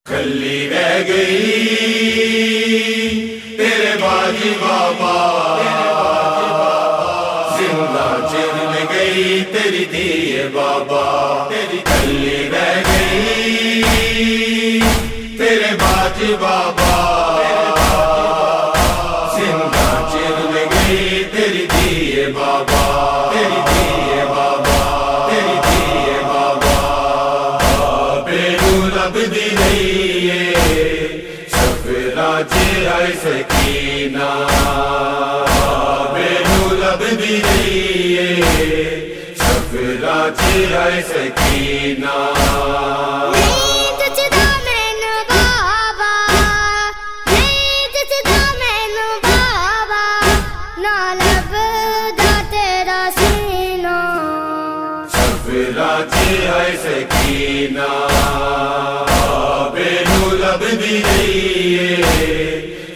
کلی رہ گئی تیرے باجی بابا، زندہ چن گئی تیری دیے بابا، تیری کلی رہ گئی تیرے باجی بابا، زندہ چن گئی تیری دیے بابا، تیری دیے بابا، تیری دیے بابا، بیرو رب دی رہی ہے سفرا چہرہ سکینہ، بیرو رب دی رہی ہے سفرا چہرہ سکینہ۔ چہرہ سکینہ بیرو لب دی رہی ہے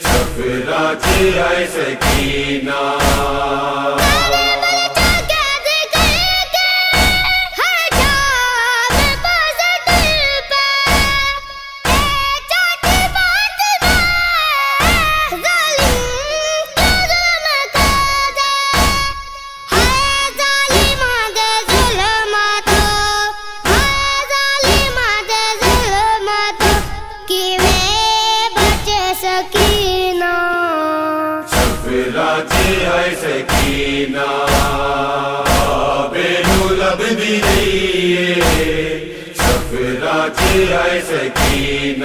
سفرا چہرہ سکینہ۔ سفرا چہرہ سکینہ بیرو لب دی رہی ہے سفرا چہرہ سکینہ۔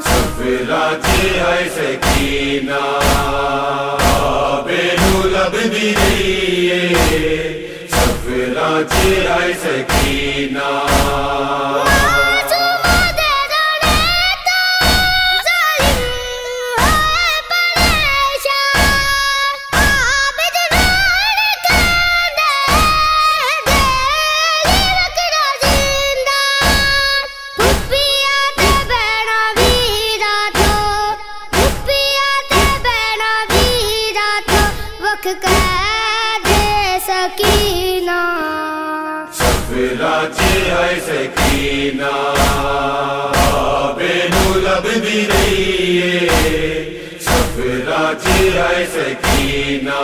سفرا چہرہ سکینہ بیرو لب دی رہی ہے سفرا چہرہ سکینہ۔ سفرا چہرہ سکینہ بیرو لب دی رہی ہے سفرا چہرہ سکینہ۔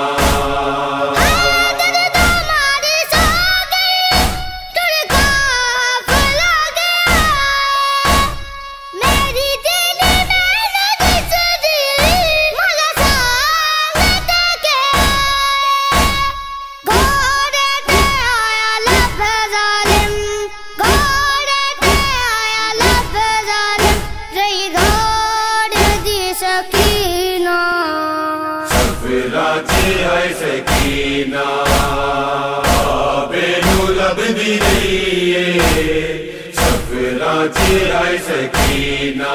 سفرا چہرہ سکینہ بیرو لب دی رہی ہے سفرا چہرہ سکینہ۔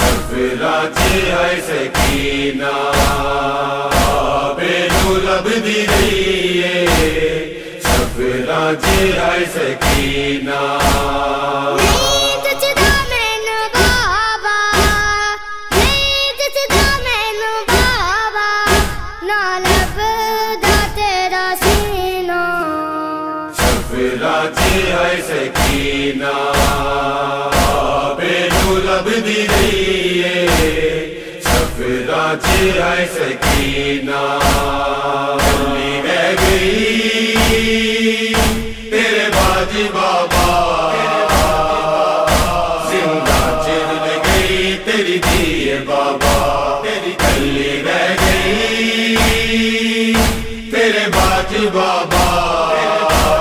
سفرا چہرہ سکینہ بیرو لب دی رہی ہے سفرا چہرہ سکینہ۔ سفرا چہرہ سکینہ بیرو لب دی رہی ہے سفرا چہرہ سکینہ۔ کلی رہ گئی تیرے باجی بابا، زندہ چن گئی تیری دیے بابا، تیری کلی رہ تاج بابا